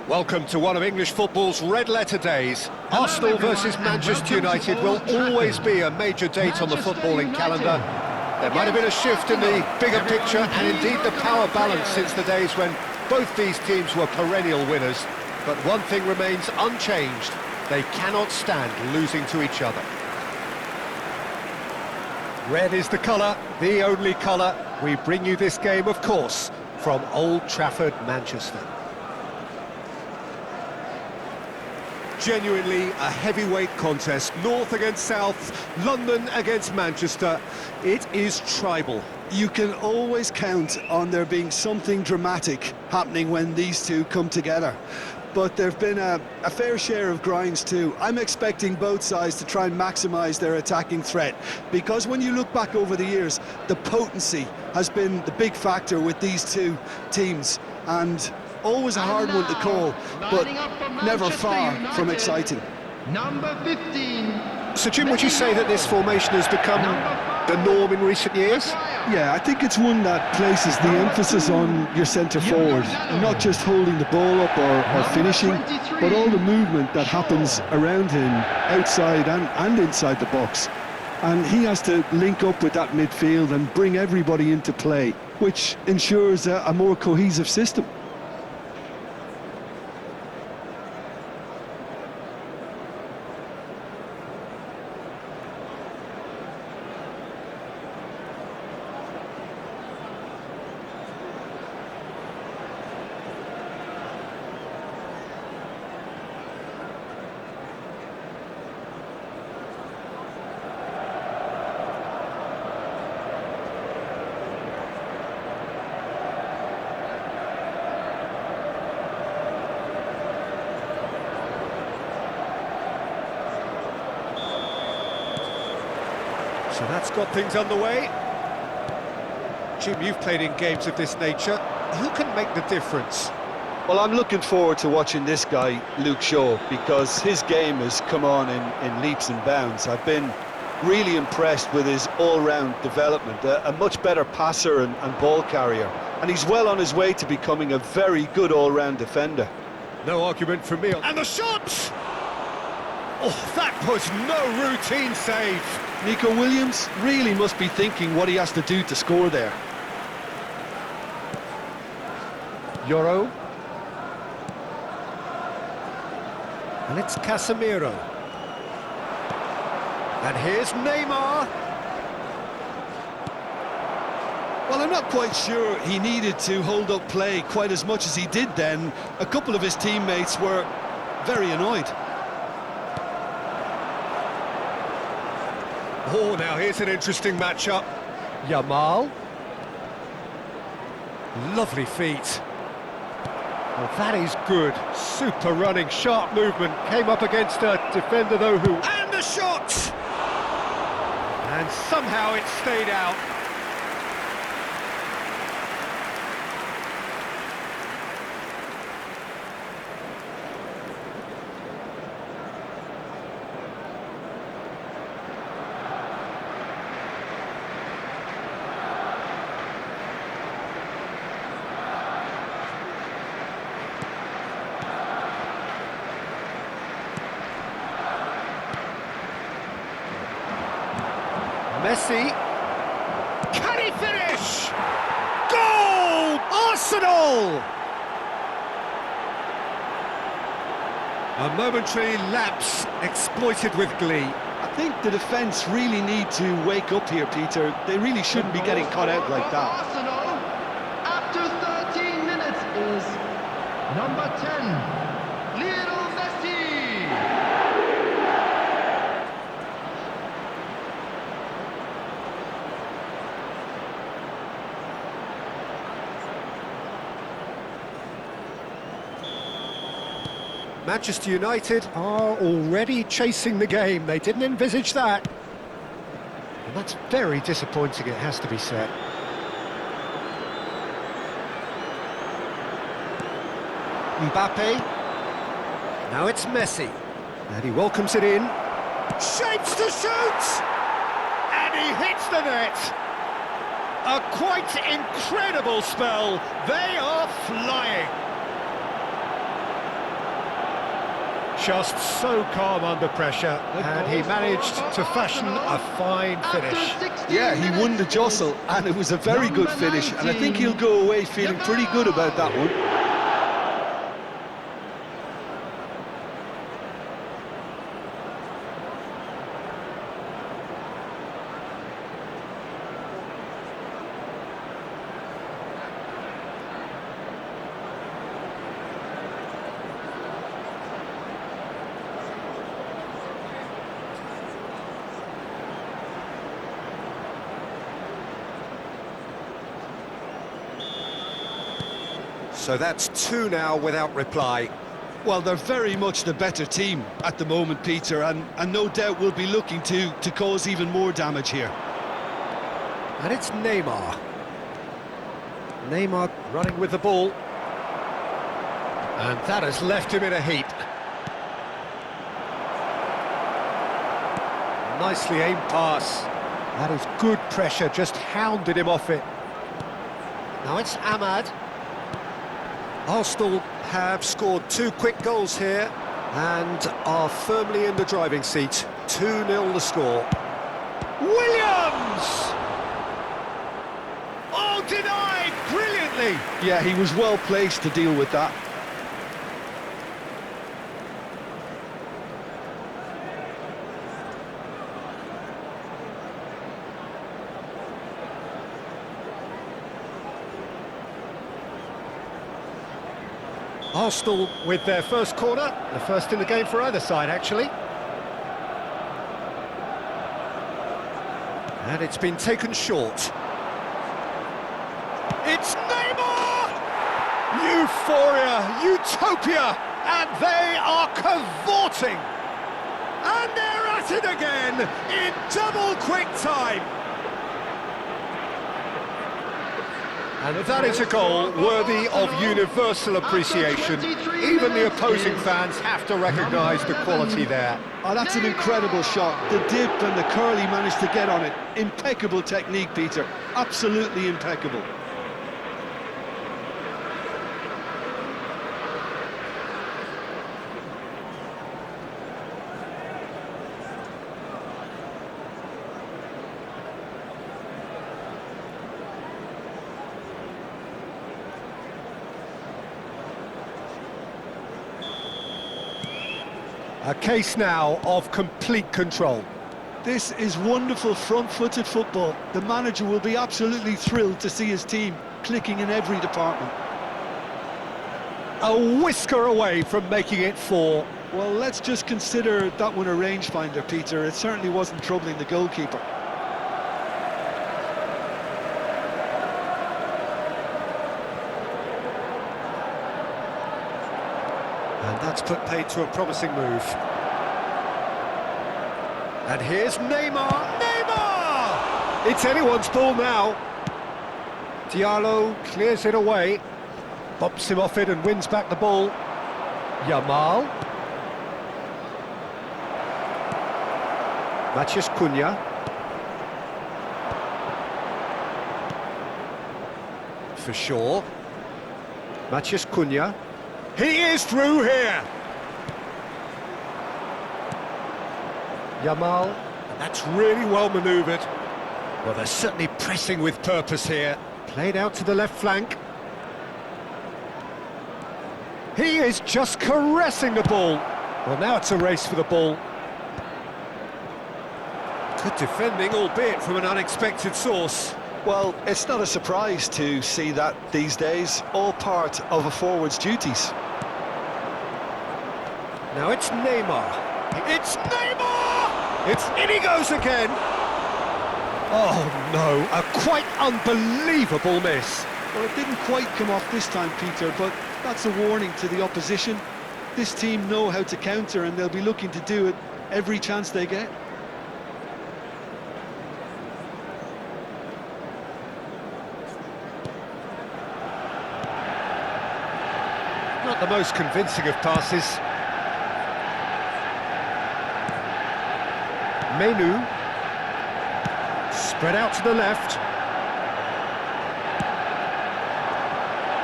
Welcome to one of English football's red-letter days. Arsenal versus Manchester United will always be a major date on the footballing calendar. There might have been a shift in the bigger picture and indeed the power balance since the days when both these teams were perennial winners. But one thing remains unchanged. They cannot stand losing to each other. Red is the colour, the only colour. We bring you this game, of course, from Old Trafford, Manchester. Genuinely a heavyweight contest, North against South, London against Manchester. It is tribal. You can always count on there being something dramatic happening when these two come together. But there have been a fair share of grinds too. I'm expecting both sides to try and maximise their attacking threat, because when you look back over the years, the potency has been the big factor with these two teams, and always a hard one to call, but never far from exciting. Number 15. So Jim, would you say that this formation has become the norm in recent years? Yeah, I think it's one that places the emphasis on your centre forward, not just holding the ball up or finishing, but all the movement that happens around him, outside and inside the box. And he has to link up with that midfield and bring everybody into play, which ensures a more cohesive system. So that's got things underway. Jim, you've played in games of this nature. Who can make the difference? Well, I'm looking forward to watching this guy, Luke Shaw, because his game has come on in leaps and bounds. I've been really impressed with his all-round development, a much better passer and ball carrier, and he's well on his way to becoming a very good all-round defender. No argument from me. And the shots! Oh, that was no routine save. Nico Williams really must be thinking what he has to do to score there. Yoro. And it's Casemiro. And here's Neymar. Well, I'm not quite sure he needed to hold up play quite as much as he did then. A couple of his teammates were very annoyed. Oh, now here's an interesting matchup. Yamal. Lovely feet. Well, that is good. Super running, sharp movement. Came up against a defender, though, who... And the shot! And somehow it stayed out. Messi. Can he finish? Goal! Arsenal! A momentary lapse exploited with glee. I think the defence really need to wake up here, Peter. They really shouldn't be getting caught out like that. Arsenal, after 13 minutes, is number 10, Lionel Messi. Manchester United are already chasing the game. They didn't envisage that. And that's very disappointing, it has to be said. Mbappe. Now it's Messi. And he welcomes it in. Shapes to shoot! And he hits the net. A quite incredible spell. They are flying. Just so calm under pressure, and he managed to fashion a fine finish. Yeah, he won the jostle, and it was a very good finish, and I think he'll go away feeling pretty good about that one. So that's two now without reply. Well, they're very much the better team at the moment, Peter, and no doubt will be looking to cause even more damage here. And it's Neymar. Neymar running with the ball. And that has left him in a heap. Nicely aimed pass. That is good pressure, just hounded him off it. Now it's Ahmad. Arsenal have scored two quick goals here and are firmly in the driving seat. 2-0 the score. Williams! Oh, denied brilliantly! Yeah, he was well placed to deal with that. Arsenal with their first corner, the first in the game for either side, actually. And it's been taken short. It's Neymar! Euphoria, utopia, and they are cavorting! And they're at it again in double quick time! And that is a goal worthy of universal appreciation. Even the opposing fans have to recognise the quality there. Oh, that's an incredible shot. The dip and the curl he managed to get on it. Impeccable technique, Peter. Absolutely impeccable. A case now of complete control. This is wonderful front-footed football. The manager will be absolutely thrilled to see his team clicking in every department. A whisker away from making it 4. Well, let's just consider that one a rangefinder, Peter. It certainly wasn't troubling the goalkeeper. And that's put paid to a promising move. And here's Neymar. Neymar! It's anyone's ball now. Diallo clears it away. Bumps him off it and wins back the ball. Yamal. Matheus Cunha. For sure. Matheus Cunha. He is through here! Yamal, and that's really well manoeuvred. Well, they're certainly pressing with purpose here. Played out to the left flank. He is just caressing the ball. Well, now it's a race for the ball. Good defending, albeit from an unexpected source. Well, it's not a surprise to see that these days, all part of a forward's duties. Now it's Neymar. It's Neymar! It's in he goes again. Oh no, a quite unbelievable miss. Well, it didn't quite come off this time, Peter, but that's a warning to the opposition. This team know how to counter, and they'll be looking to do it every chance they get. Not the most convincing of passes. Menu. Spread out to the left.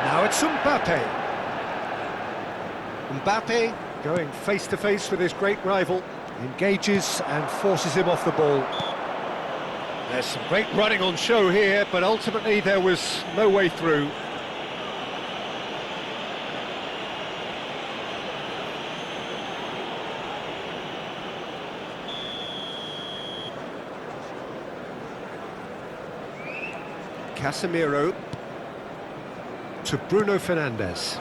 Now it's Mbappe. Mbappe Going face to face with his great rival, engages and forces him off the ball. There's some great running on show here, but ultimately there was no way through. Casemiro to Bruno Fernandes.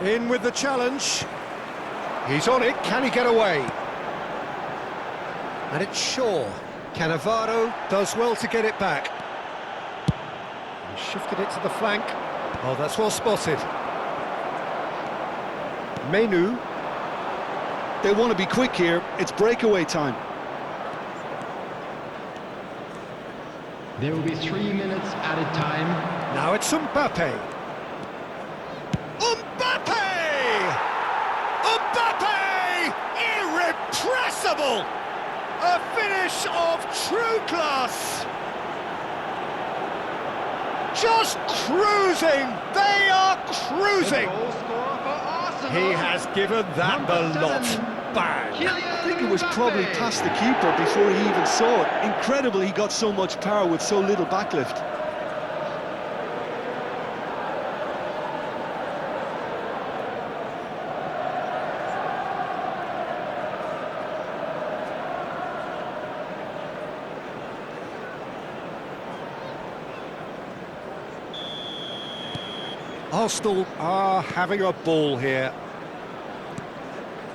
In with the challenge. He's on it, can he get away? And it's Shaw. Cannavaro does well to get it back. He shifted it to the flank. Oh, that's well spotted. Menu. They want to be quick here, it's breakaway time. There will be 3 minutes added time. Now it's Mbappe. Mbappe! Mbappe! Irrepressible! A finish of true class! Just cruising! They are cruising! Goal scorer for Arsenal. He has given that the lot. Bang! I think it was probably past the keeper before he even saw it. Incredible he got so much power with so little backlift. Arsenal are having a ball here.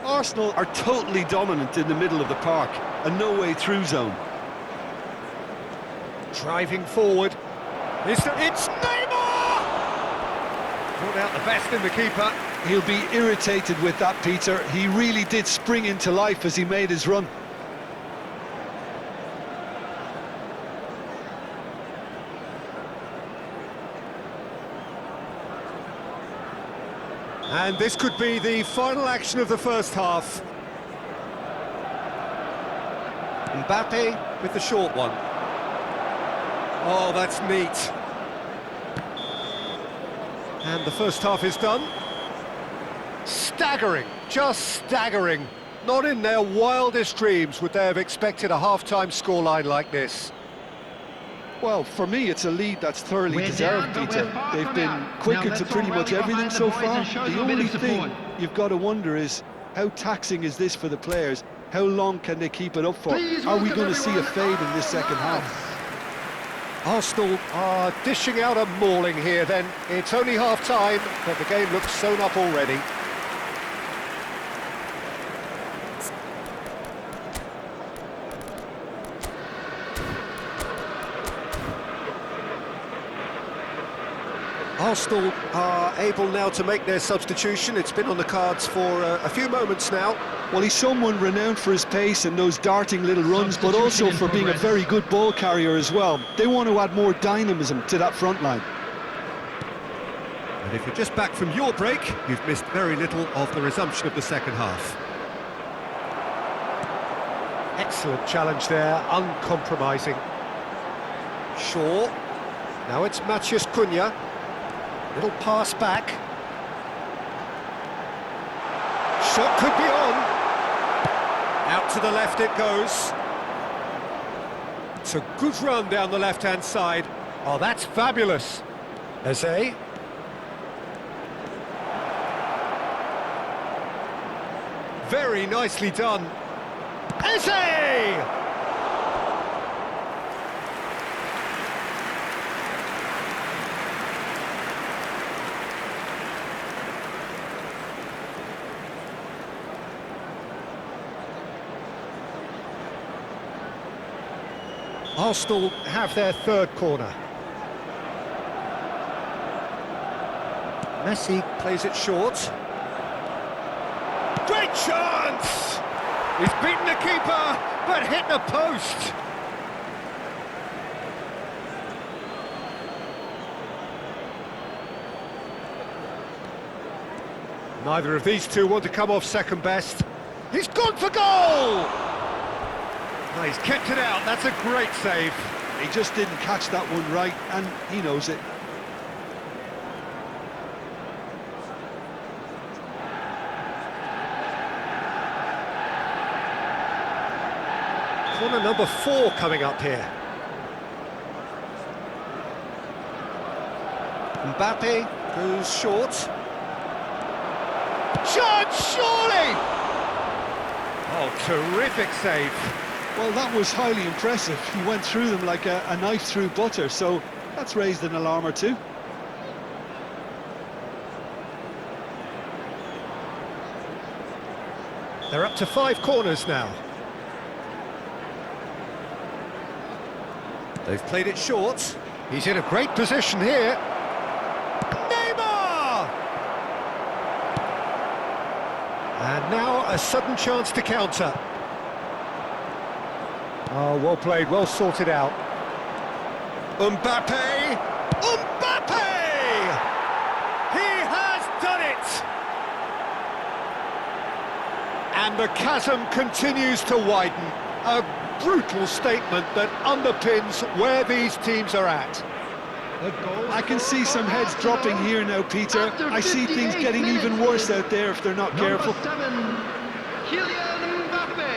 Arsenal are totally dominant in the middle of the park, a no-way-through zone. Driving forward. It's Neymar! Brought out the best in the keeper. He'll be irritated with that, Peter. He really did spring into life as he made his run. And this could be the final action of the first half. Mbappe with the short one. Oh, that's neat. And the first half is done. Staggering, just staggering. Not in their wildest dreams would they have expected a half-time scoreline like this. Well, for me, it's a lead that's thoroughly We're deserved, down, but Peter. we're far They've from been out. quicker Now to let's pretty all much rally everything behind the so boys far. and show The them a bit only of thing support. you've got to wonder is, how taxing is this for the players? How long can they keep it up for? Please Are we welcome going to see a everyone. fade in this second half? Arsenal are dishing out a mauling here then. It's only half-time, but the game looks sewn up already. Arsenal are able now to make their substitution. It's been on the cards for a few moments now. Well, he's someone renowned for his pace and those darting little runs, but also for being a very good ball carrier as well. They want to add more dynamism to that front line. And if you're just back from your break, you've missed very little of the resumption of the second half. Excellent challenge there, uncompromising. Shaw. Now it's Matheus Cunha. Little pass back. Shot could be on. Out to the left it goes. It's a good run down the left-hand side. Oh, that's fabulous. Eze. Very nicely done. Eze! Arsenal have their third corner. Messi plays it short. Great chance! He's beaten the keeper, but hit the post. Neither of these two want to come off second best. He's gone for goal! Oh, he's kept it out, that's a great save. He just didn't catch that one right, and he knows it. Corner number 4 coming up here. Mbappe goes short. Shot, surely! Oh, terrific save. Well, that was highly impressive. He went through them like a knife through butter, so that's raised an alarm or two. They're up to 5 corners now. They've played it short. He's in a great position here. Neymar! And now a sudden chance to counter. Oh, well played, well sorted out. Mbappe! Mbappe! He has done it! And the chasm continues to widen. A brutal statement that underpins where these teams are at. I can see some heads dropping here now, Peter. I see things getting even worse out there if they're not careful. Number 7, Kylian Mbappe.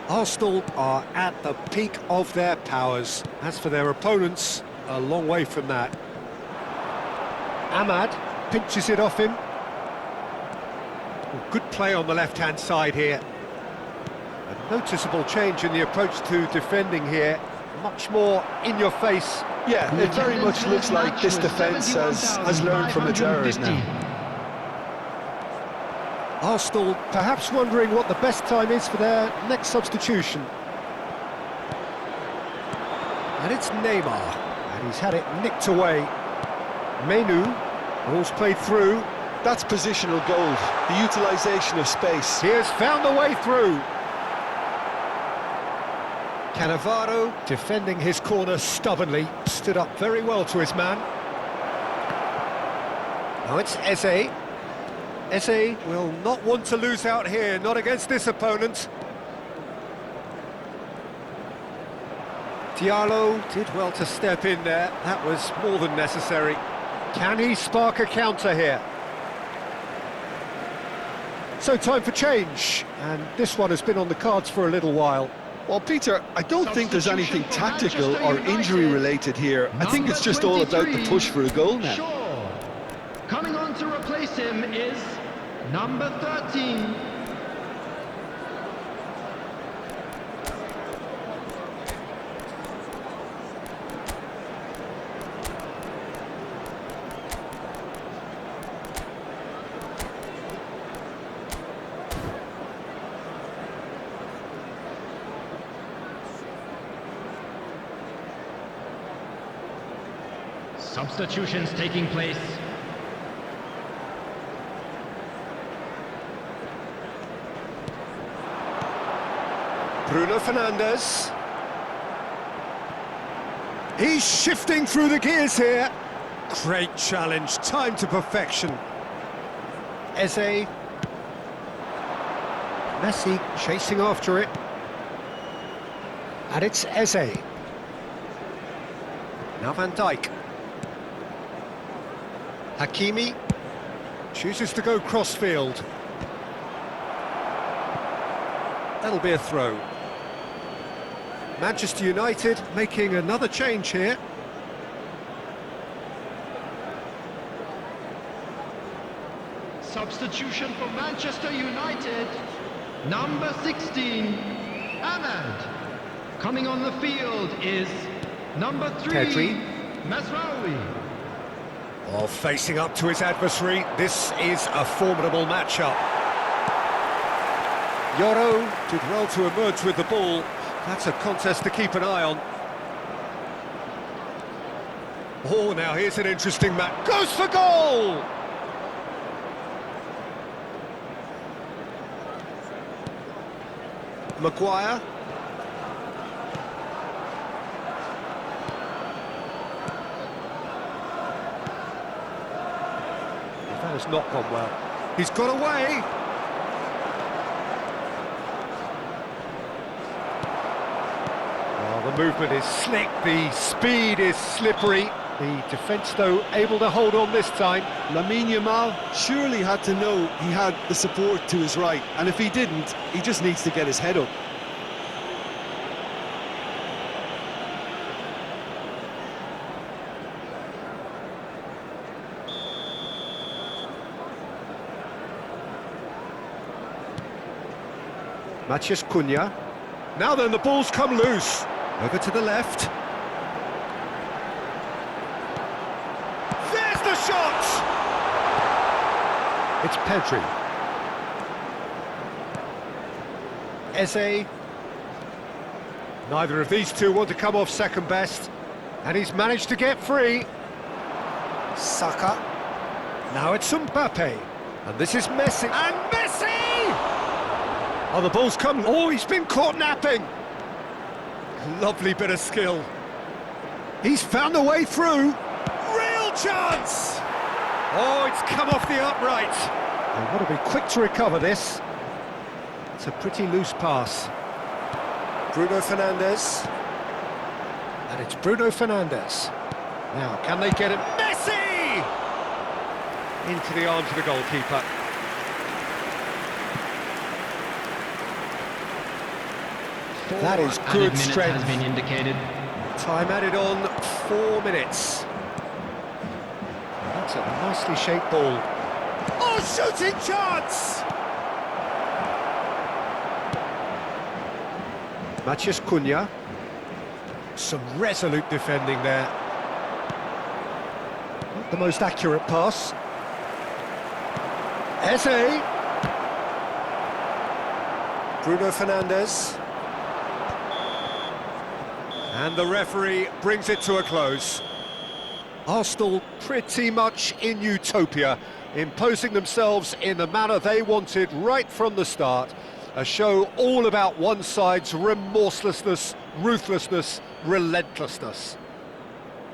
Arsenal are at the peak of their powers. As for their opponents, a long way from that. Ahmad pinches it off him. Well, good play on the left-hand side here. A noticeable change in the approach to defending here. Much more in your face. Yeah, it very much looks like this defence has learned from its errors now. Arsenal perhaps wondering what the best time is for their next substitution. And it's Neymar, and he's had it nicked away. Menu, ball's played through. That's positional goal, the utilisation of space. He has found the way through. Cannavaro defending his corner stubbornly, stood up very well to his man. Now it's Eze. Eze will not want to lose out here, not against this opponent. Diallo did well to step in there, that was more than necessary. Can he spark a counter here? So time for change, and this one has been on the cards for a little while. Well, Peter, I don't think there's anything tactical or injury-related here. I think it's just all about the push for a goal now. Sure. Coming on to replace him is number 13. Substitutions taking place. Bruno Fernandes. He's shifting through the gears here. Great challenge, time to perfection. Eze. Messi chasing after it. And it's Eze. Now Van Dijk. Hakimi chooses to go crossfield. That'll be a throw. Manchester United making another change here. Substitution for Manchester United, number 16, Ahmad. Coming on the field is number 3, Pedri. Mazraoui. While facing up to his adversary, this is a formidable matchup. Yoro did well to emerge with the ball. That's a contest to keep an eye on. Oh, now here's an interesting match. Goes for goal! Maguire. That has not gone well. He's got away. movement is slick, the speed is slippery. The defence, though, able to hold on this time. Lamine Yamal surely had to know he had the support to his right, and if he didn't, he just needs to get his head up. Matheus Cunha. Now then, the ball's come loose. Over to the left. There's the shot! It's Pedri. Eze. Neither of these two want to come off second best. And he's managed to get free. Saka. Now it's Mbappe. And this is Messi. And Messi! Oh, the ball's come. Oh, he's been caught napping. Lovely bit of skill. He's found the way through. Real chance! Oh, it's come off the upright. They've got to be quick to recover this. It's a pretty loose pass. Bruno Fernandes. And it's Bruno Fernandes. Now, can they get it? Messi! Into the arms of the goalkeeper. That is good strength. Has been indicated. Time added on 4 minutes. That's a nicely shaped ball. Oh, shooting chance! Matheus Cunha. Some resolute defending there. Not the most accurate pass. Eze. Bruno Fernandes. And the referee brings it to a close. Arsenal pretty much in utopia, imposing themselves in the manner they wanted right from the start. A show all about one side's remorselessness, ruthlessness, relentlessness.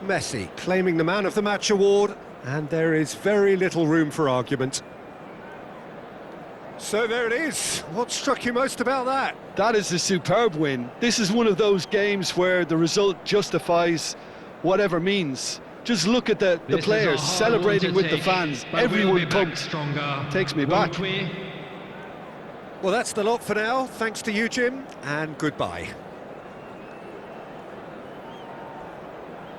Messi claiming the Man of the Match award, and there is very little room for argument. So there it is. What struck you most about that? That is a superb win. This is one of those games where the result justifies whatever means. Just look at the players celebrating with the fans. Everyone pumped. Takes me back. Well, that's the lot for now. Thanks to you, Jim, and goodbye.